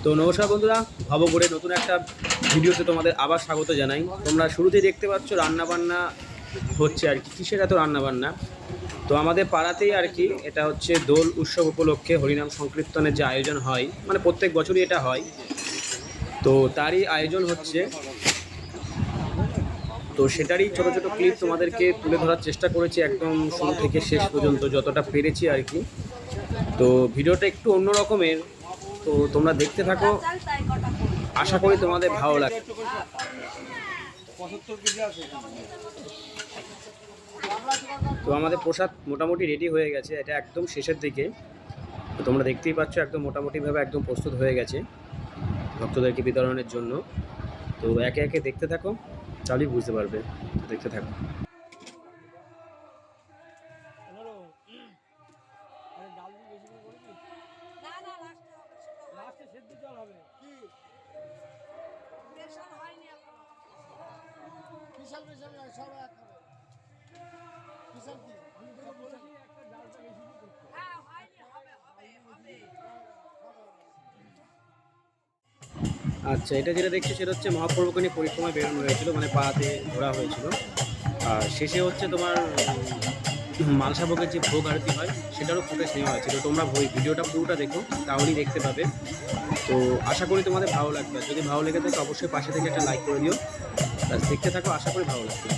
তো নমস্কার বন্ধুরা, ভবঘুরে নতুন একটা ভিডিওতে তোমাদের আবার স্বাগত জানাই। তোমরা শুরুতেই দেখতে পাচ্ছ রান্নাবান্না হচ্ছে আর কি। কিসের এত রান্নাবান্না? তো আমাদের পাড়াতেই আর কি, এটা হচ্ছে দোল উৎসব উপলক্ষে হরিনাম সংকীর্তনের যে আয়োজন হয়, মানে প্রত্যেক বছরই এটা হয়, তো তারই আয়োজন হচ্ছে। তো সেটারই ছোটো ছোটো ক্লিপ তোমাদেরকে তুলে ধরার চেষ্টা করেছি একদম শুরু থেকে শেষ পর্যন্ত যতটা পেরেছি আর কি। তো ভিডিওটা একটু অন্য রকমের, তো তোমরা দেখতে থাকো, আশা করি তোমাদের ভালো লাগে। তো আমাদের প্রসাদ মোটামুটি রেডি হয়ে গেছে, এটা একদম শেষের দিকে। তো তোমরা দেখতেই পাচ্ছ একদম মোটামুটিভাবে একদম প্রস্তুত হয়ে গেছে ভক্তদেরকে বিতরণের জন্য। তো একে একে দেখতে থাকো, তাহলেই বুঝতে পারবে। দেখতে থাকো। আচ্ছা, এটা যেটা দেখছি সেটা হচ্ছে মহাপ্রভুকে নিয়ে পরিক্রমায় বেরোনো হয়েছিল, মানে পাড়াতে ঘোরা হয়েছিল। আর শেষে হচ্ছে তোমার মালসাভোগের যে ভোগ আরতি হয় সেটারও ফুটেজ নেওয়া হয়েছে। তো তোমরা ভিডিওটা পুরোটা দেখো, তাহলেই দেখতে পাবে। তো আশা করি তোমাদের ভালো লাগবে। যদি ভালো লেগে থাকে অবশ্যই পাশে থেকে একটা লাইক করে দিও। দেখতে থাকো, আশা করি ভালো লাগবে।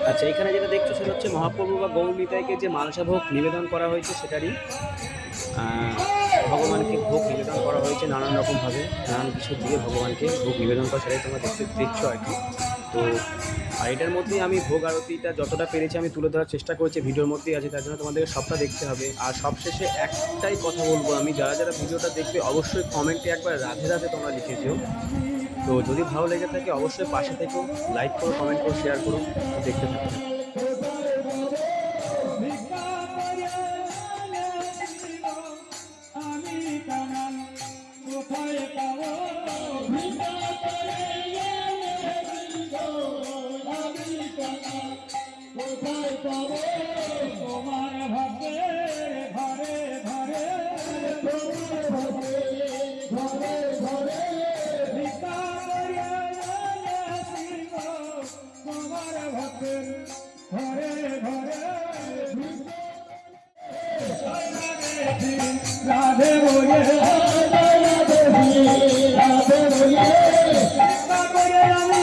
আচ্ছা, এখানে যেটা দেখছো সেটা হচ্ছে মহাপ্রভু বা গৌরনিতাইকে যে মালসাভোগ নিবেদন করা হয়েছে সেটারই ভগবানকে ভোগ নিবেদন করা হয়েছে নানান রকমভাবে, নানান কিছু দিয়ে ভগবানকে ভোগ নিবেদন করা, সেটাই তোমরা দেখছো আর কি। তো আর এটার মধ্যেই আমি ভোগ আরতিটা যতটা পেরেছি আমি তুলে ধরার চেষ্টা করেছি, ভিডিওর মধ্যেই আছে, তার জন্য তোমাদেরকে সবটা দেখতে হবে। আর সবশেষে একটাই কথা বলবো আমি, যারা যারা ভিডিওটা দেখবে অবশ্যই কমেন্টে একবার রাধে রাধে তোমরা লিখে দিও। তো যদি ভালো লেগে থাকে অবশ্যই পাশে থেকেও লাইক করো, কমেন্ট করো, শেয়ার করো। দেখতে থাকো। রাধে বলে রাধে বলে আমি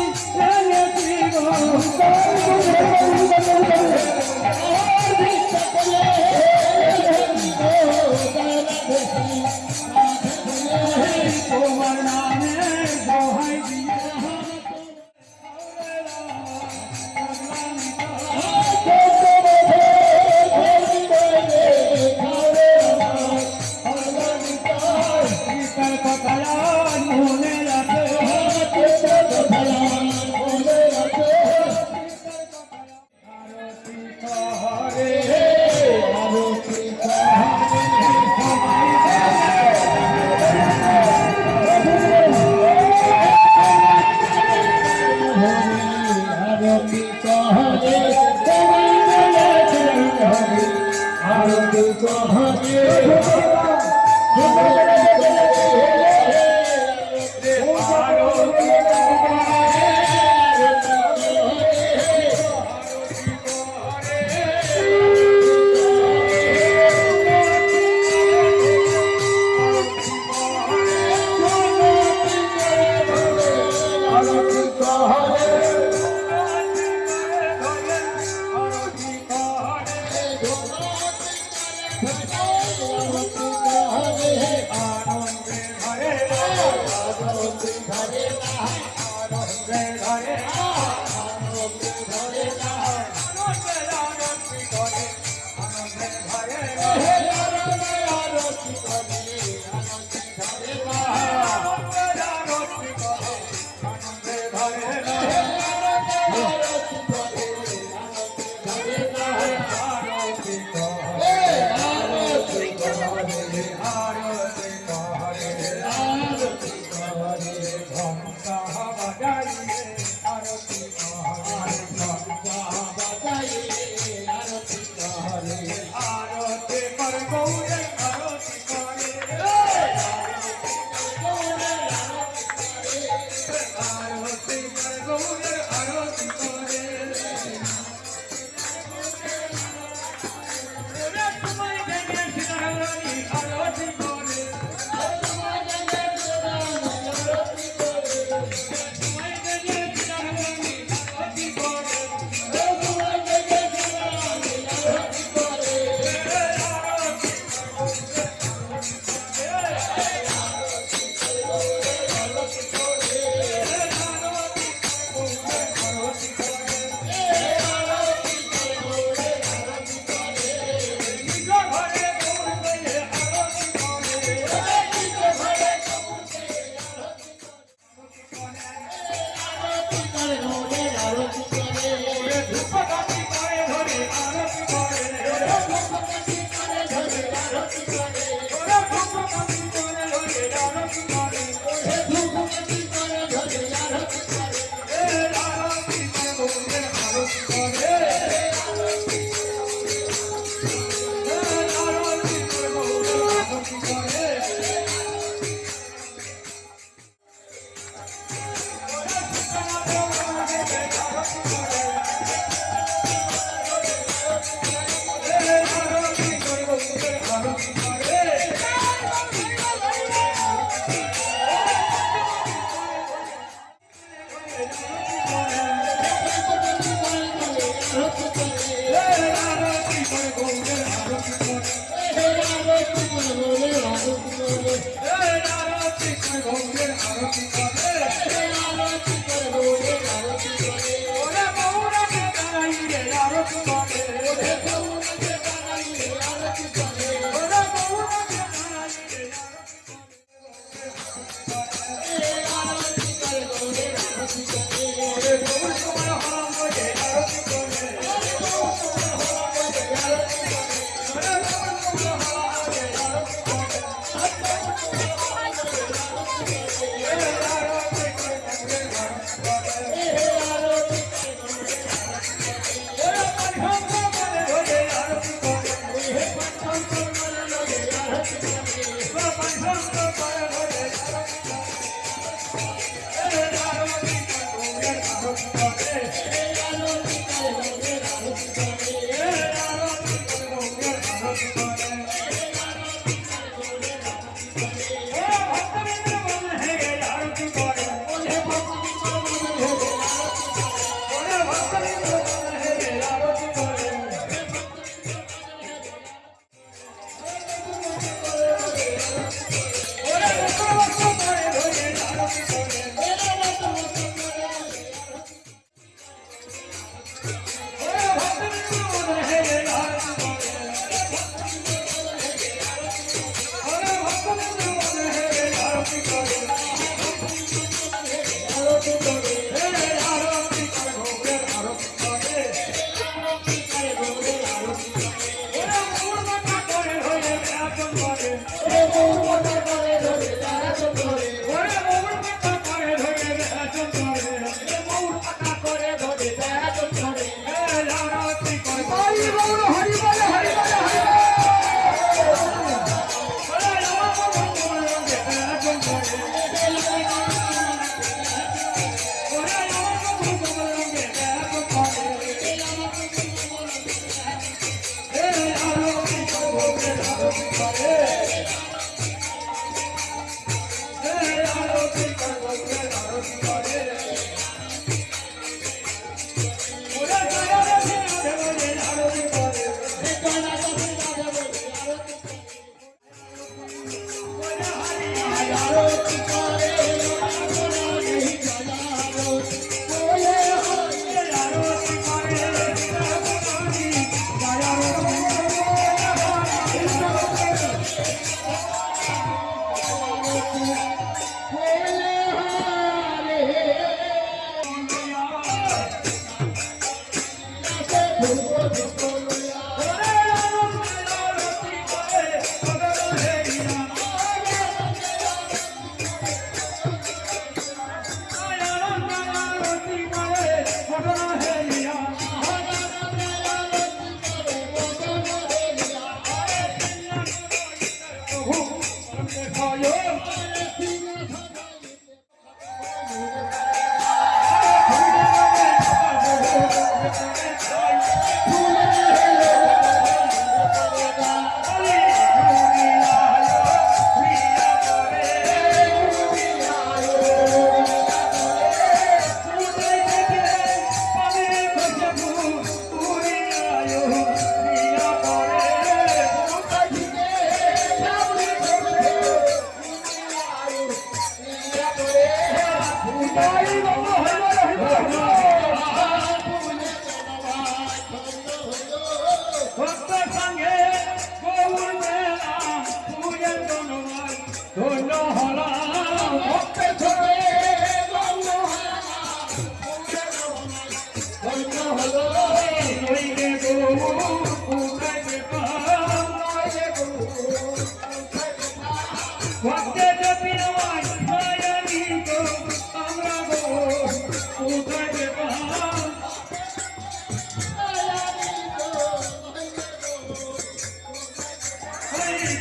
তোমার নামে দোহাই দিয়ে Oh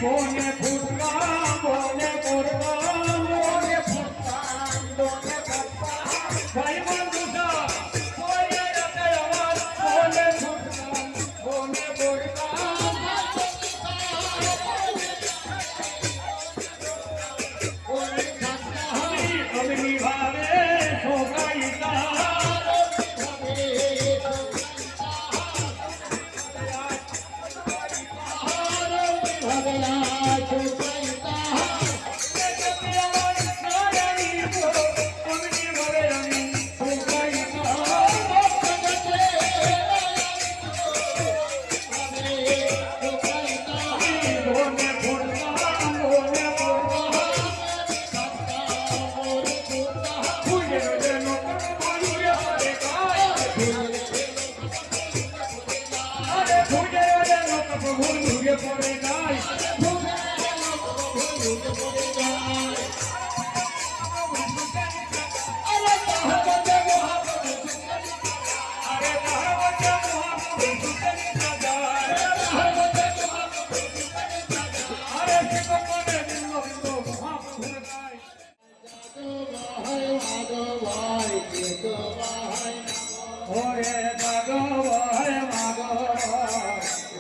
বনে ফুটলাম বনে পড়লাম বনে ফুটলাম বনে পড়লাম ভাই বন্ধুরা ওই রাতে আমার বনে ফুটলাম বনে পড়লাম আমি ভাবে সবাইটা পড়ে যায় ওরে ভগবান মাগো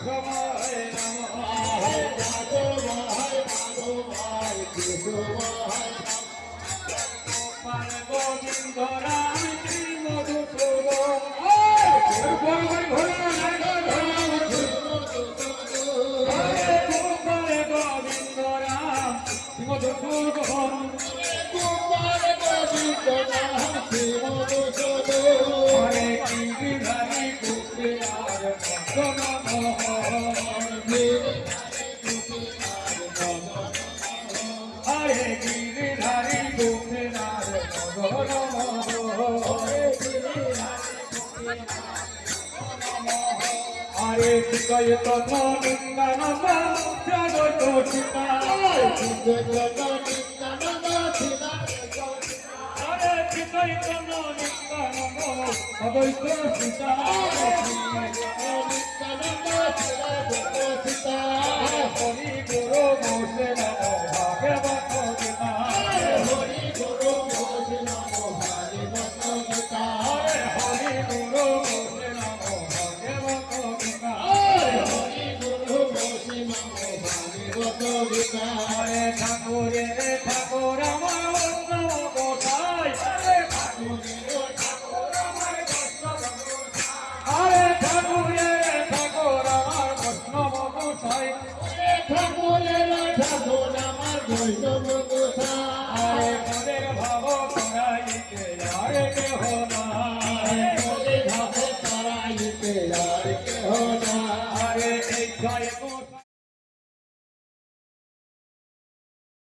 সময় গোবিন্দ রাম শ্রী মধুসূদন গোবিন্দ রাম শ্রী মধুসূদন হরে গিরিধারী কুটিয়ার হরে গিরিধারী কুটিয়ার হরে চিকয়তন নিন্দানন্দ জগত সীতা হরে চিকয়তন নিন্দানন্দ জগত সীতা হরি গুরু মোসে নমো ভাগবত গীতা হরি গুরু মোসে নমো ভাগবত গীতা হরি গুরু মোসে নমো ভাগবত গীতা হরি গুরু মোসে নমো ভাগবত গীতা হরে ঠাকুরে ঠাকুর আমার বৈষ্ণব কোথায় হরে ঠাকুরে ঠাকুর আমার বৈষ্ণব হরে ঠাকুরে ঠাকুর আমার বৈষ্ণব কোথায় ঠাকুরে ঠাকুর